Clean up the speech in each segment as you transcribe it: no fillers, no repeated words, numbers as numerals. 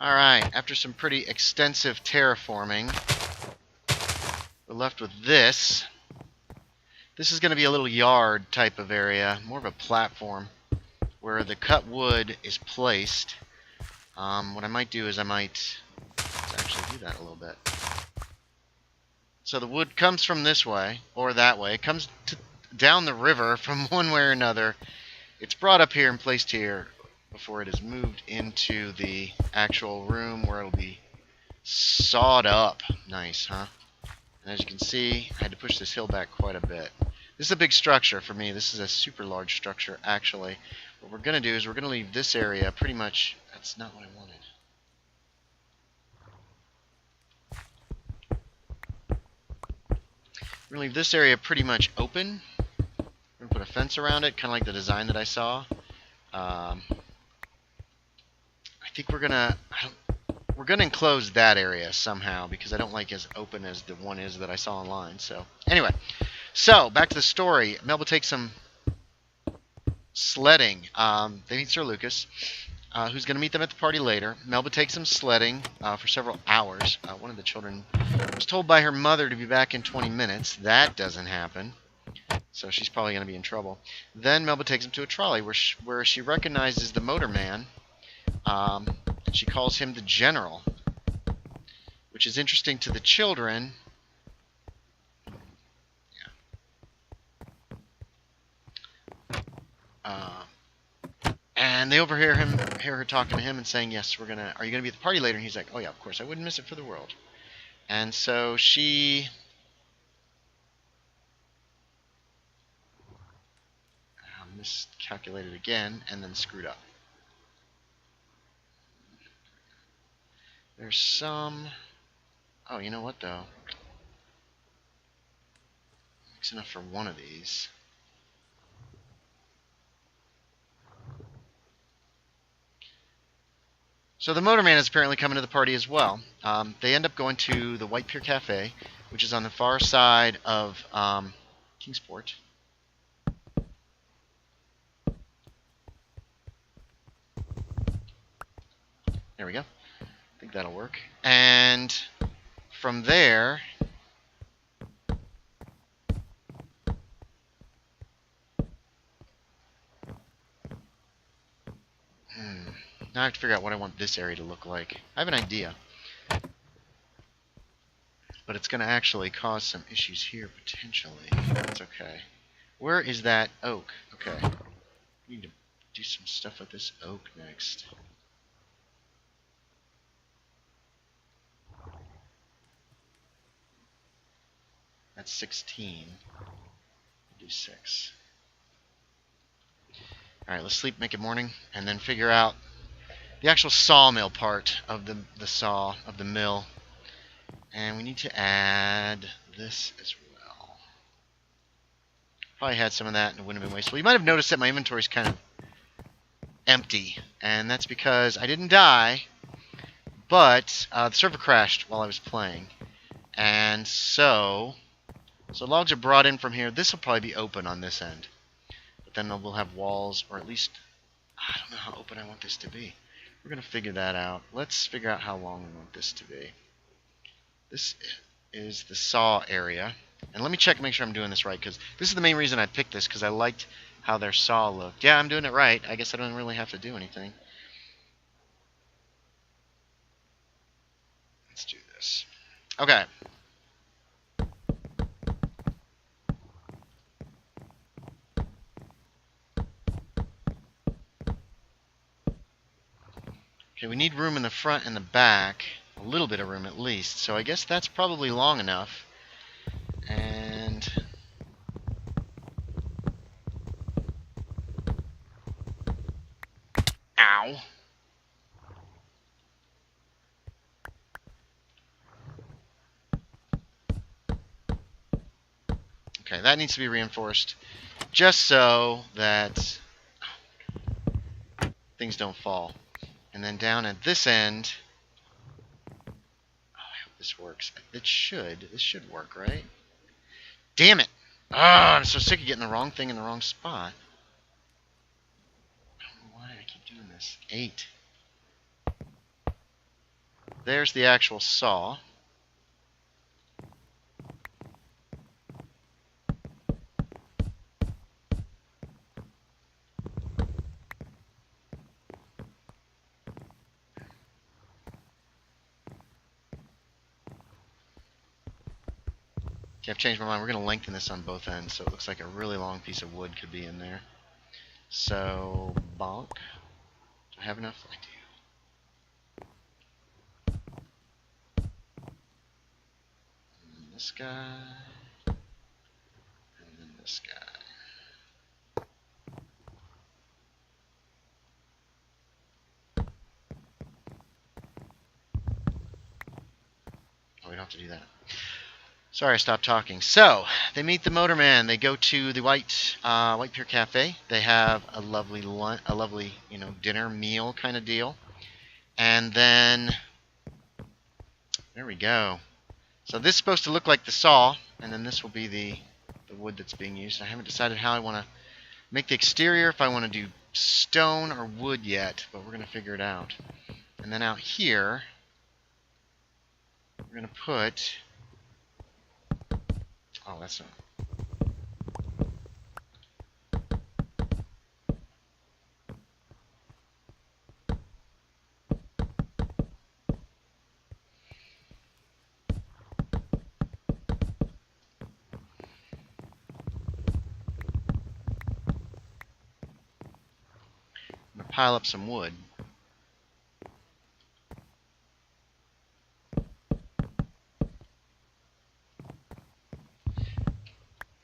Alright, after some pretty extensive terraforming, we're left with this. This is going to be a little yard type of area, more of a platform, where the cut wood is placed. What I might do is let's actually do that a little bit. So the wood comes from this way, or that way. It comes down the river from one way or another. It's brought up here and placed here before it is moved into the actual room where it'll be sawed up. Nice, huh? And as you can see, I had to push this hill back quite a bit. This is a big structure for me. This is a super large structure, actually. What we're going to do is we're going to leave this area pretty much... That's not what I wanted. We're going to leave this area pretty much open. We're going to put a fence around it, kind of like the design that I saw. I think we're gonna enclose that area somehow because I don't like as open as the one is that I saw online. So anyway, back to the story. Melba takes some sledding. They meet Sir Lucas, who's going to meet them at the party later. Melba takes them sledding for several hours. One of the children was told by her mother to be back in 20 minutes. That doesn't happen. So she's probably going to be in trouble. Then Melba takes him to a trolley where she recognizes the motorman, and she calls him the General, which is interesting to the children. And they overhear her talking to him and saying, "Yes, are you going to be at the party later?" And he's like, "Oh yeah, of course, I wouldn't miss it for the world." And so she miscalculated again and then screwed up. There's some... Oh, you know what, though? It's enough for one of these. So the motorman is apparently coming to the party as well. They end up going to the White Pier Cafe, which is on the far side of Kingsport. There we go. I think that'll work. And from there... Now I have to figure out what I want this area to look like. I have an idea. But it's going to actually cause some issues here, potentially. That's okay. Where is that oak? Okay. We need to do some stuff with this oak next. That's 16. Do 6. Alright, let's sleep, make it morning, and then figure out the actual sawmill part of the saw, of the mill. And we need to add this as well. Probably had some of that and it wouldn't have been wasteful. You might have noticed that my inventory is kind of empty. And that's because I didn't die, but the server crashed while I was playing. And so logs are brought in from here. This will probably be open on this end. But then we'll have walls, or at least, I don't know how open I want this to be. We're going to figure that out. Let's figure out how long we want this to be. This is the saw area. And let me check and make sure I'm doing this right, because this is the main reason I picked this, because I liked how their saw looked. Yeah, I'm doing it right. I guess I don't really have to do anything. Let's do this. Okay. Okay, we need room in the front and the back. A little bit of room at least. So I guess that's probably long enough. And... Ow. Okay, that needs to be reinforced. Just so that things don't fall. And then down at this end... Oh, I hope this works. This should work, right? Damn it! Ah, I'm so sick of getting the wrong thing in the wrong spot. I don't know why I keep doing this. 8. there's the actual saw. Okay, I've changed my mind. We're going to lengthen this on both ends, so it looks like a really long piece of wood could be in there. So, bonk. Do I have enough? I do. And then this guy. And then this guy. Oh, we don't have to do that. Sorry, I stopped talking. So, they meet the motorman. They go to the White Pier Cafe. They have a lovely dinner meal kind of deal. And then, there we go. So this is supposed to look like the saw, and then this will be the wood that's being used. I haven't decided how I want to make the exterior, if I want to do stone or wood yet, but we're going to figure it out. And then out here, we're going to put... Oh, that's not... I'm going to pile up some wood.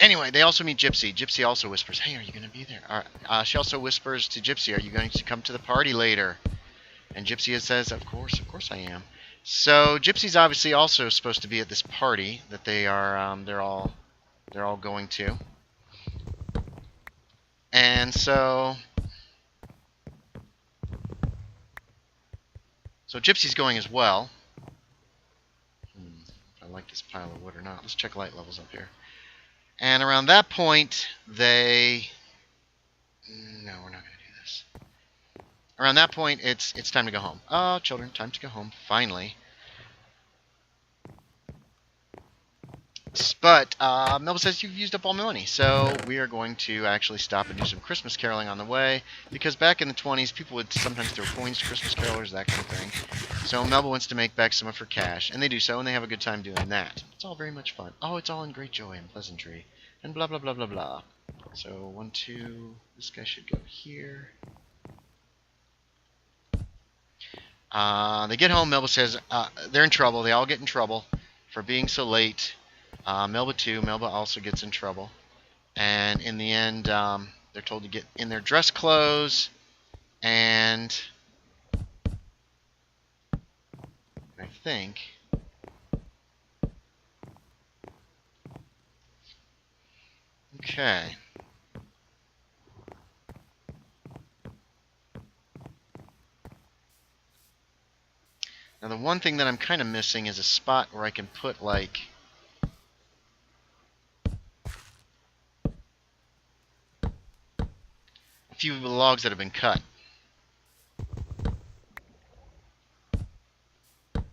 Anyway, they also meet Gypsy. Gypsy also whispers, "Hey, are you going to be there?" She also whispers to Gypsy, "Are you going to come to the party later?" And Gypsy says, of course I am." So Gypsy's obviously also supposed to be at this party that they're all going to. And so Gypsy's going as well. If I like this pile of wood or not. Let's check light levels up here. And around that point, they... No, we're not going to do this. Around that point, it's time to go home. Oh, children, time to go home, finally. But Melba says you've used up all my money, so we are going to actually stop and do some Christmas caroling on the way, because back in the 20s, people would sometimes throw coins to Christmas carolers, that kind of thing. So Melba wants to make back some of her cash, and they do so, and they have a good time doing that. It's all very much fun. Oh, it's all in great joy and pleasantry, and blah, blah, blah, blah, blah. So 1, 2, this guy should go here. They get home, Melba says they're in trouble. They all get in trouble for being so late. Melba too. Melba also gets in trouble. And in the end, they're told to get in their dress clothes. And I think... Okay. Now the one thing that I'm kind of missing is a spot where I can put, like... a few of the logs that have been cut. Okay,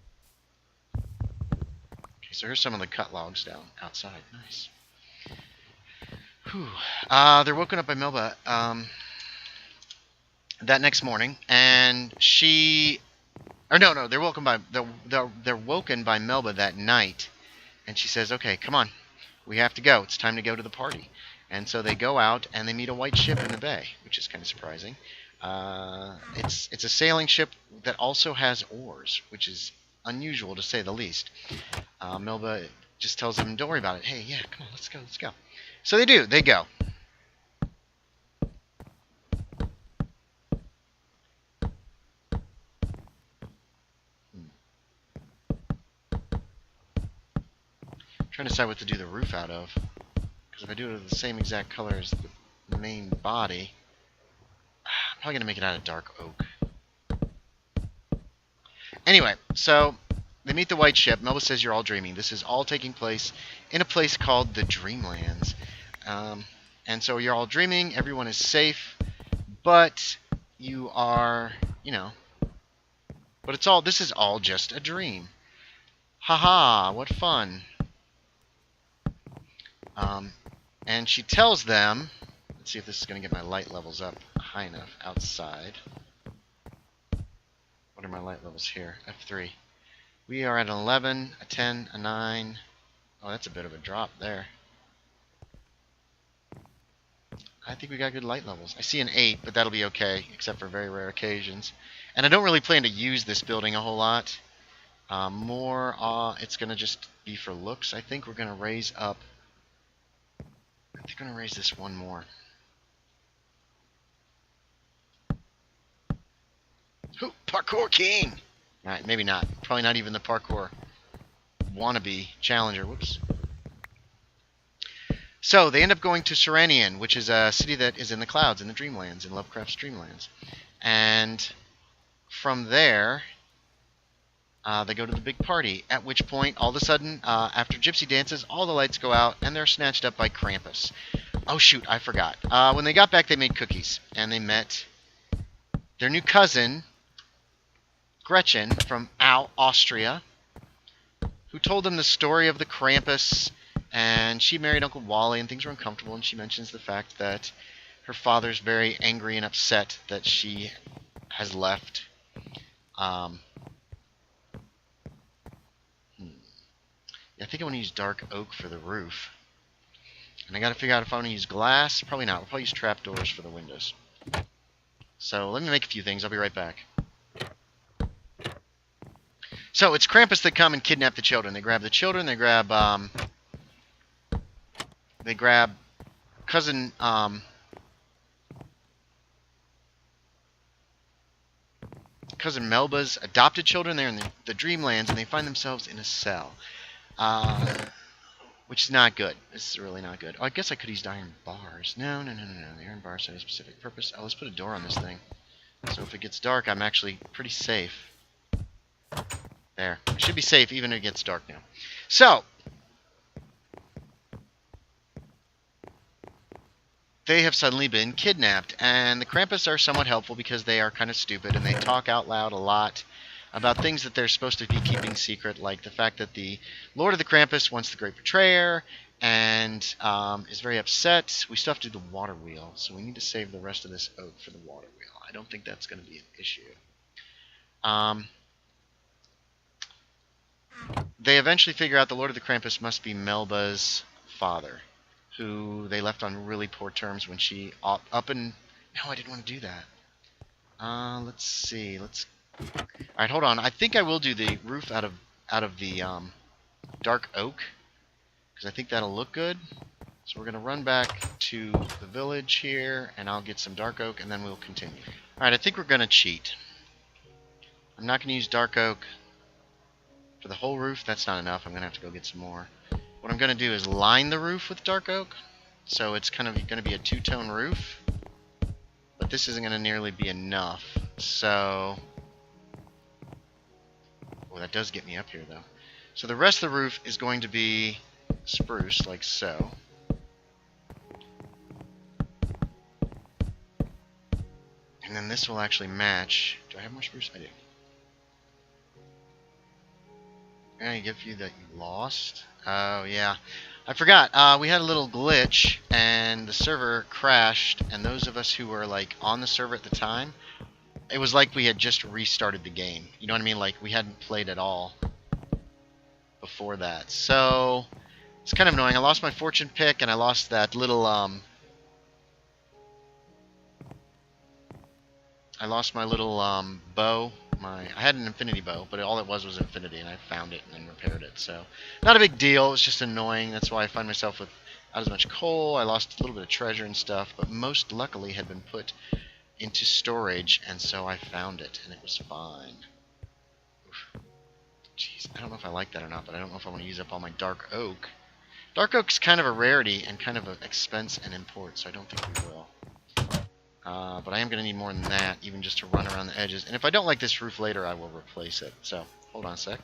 so here's some of the cut logs down outside. Nice. Whew. They're woken up by Melba that next morning, and she... Or no, they're woken by Melba that night, and she says, "Okay, come on, we have to go. It's time to go to the party." And so they go out and they meet a white ship in the bay, which is kind of surprising. It's a sailing ship that also has oars, which is unusual to say the least. Melba just tells them, "Don't worry about it. Hey, yeah, come on, let's go." So they do. They go. Trying to decide what to do the roof out of, because if I do it of the same exact color as the main body, I'm probably going to make it out of dark oak. Anyway, so they meet the white ship. Melba says you're all dreaming. This is all taking place in a place called the Dreamlands. And so you're all dreaming, everyone is safe, but you are, But this is all just a dream. Haha, what fun. And she tells them, let's see if this is going to get my light levels up high enough outside. What are my light levels here? F3. We are at an 11, a 10, a 9. Oh, that's a bit of a drop there. I think we got good light levels. I see an 8, but that'll be okay, except for very rare occasions. And I don't really plan to use this building a whole lot. It's going to just be for looks. I think we're going to raise up. I think I'm going to raise this one more. Ooh, parkour king! Alright, maybe not. Probably not even the parkour wannabe challenger. Whoops. So, they end up going to Serenian, which is a city that is in the clouds, in the Dreamlands, in Lovecraft's Dreamlands. And from there, they go to the big party, at which point, all of a sudden, after Gypsy dances, all the lights go out, and they're snatched up by Krampus. Oh, shoot, I forgot. When they got back, they made cookies, and they met their new cousin, Gretchen, from Austria, who told them the story of the Krampus. And she married Uncle Wally, and things were uncomfortable, and she mentions the fact that her father's very angry and upset that she has left. I think I want to use dark oak for the roof. And I got to figure out if I want to use glass. Probably not. We'll probably use trapdoors for the windows. So let me make a few things. I'll be right back. So it's Krampus that come and kidnap the children. They grab the children. They grab cousin cousin Melba's adopted children. They're in the Dreamlands, and they find themselves in a cell, which is not good. This is really not good. Oh, I guess I could use iron bars. No. The iron bars have a specific purpose. Oh, let's put a door on this thing. So if it gets dark, I'm actually pretty safe. There. I should be safe even if it gets dark now. So they have suddenly been kidnapped, and the Krampus are somewhat helpful because they are kind of stupid, and they talk out loud a lot about things that they're supposed to be keeping secret, like the fact that the Lord of the Krampus wants the Great Betrayer, and is very upset. We still have to do the water wheel, so we need to save the rest of this oak for the water wheel. I don't think that's going to be an issue. They eventually figure out the Lord of the Krampus must be Melba's father, who they left on really poor terms when she No, I didn't want to do that. Let's see. Alright, hold on. I think I will do the roof out of the dark oak, because I think that'll look good. So we're going to run back to the village here, and I'll get some dark oak, and then we'll continue. Alright, I think we're going to cheat. I'm not going to use dark oak for the whole roof. That's not enough. I'm going to have to go get some more. What I'm going to do is line the roof with dark oak, so it's kind of going to be a two-tone roof, but this isn't going to nearly be enough. So, well, that does get me up here, though. So the rest of the roof is going to be spruce, like so. And then this will actually match. Do I have more spruce? I do. I give you that you lost. Oh, yeah. I forgot. We had a little glitch, and the server crashed, and those of us who were, like, on the server at the time, it was like we had just restarted the game. You know what I mean? Like, we hadn't played at all before that. So, it's kind of annoying. I lost my fortune pick, and I lost that little, I lost my little, bow. I had an infinity bow, but all it was infinity, and I found it and then repaired it. So, not a big deal. It's just annoying. That's why I find myself without as much coal. I lost a little bit of treasure and stuff, but most luckily had been put into storage, and so I found it, and it was fine. Oof. Jeez, I don't know if I like that or not, but I don't know if I want to use up all my dark oak. Dark oak's kind of a rarity and kind of an expense and import, so I don't think we will. But I am going to need more than that, even just to run around the edges. And if I don't like this roof later, I will replace it. So, hold on a sec.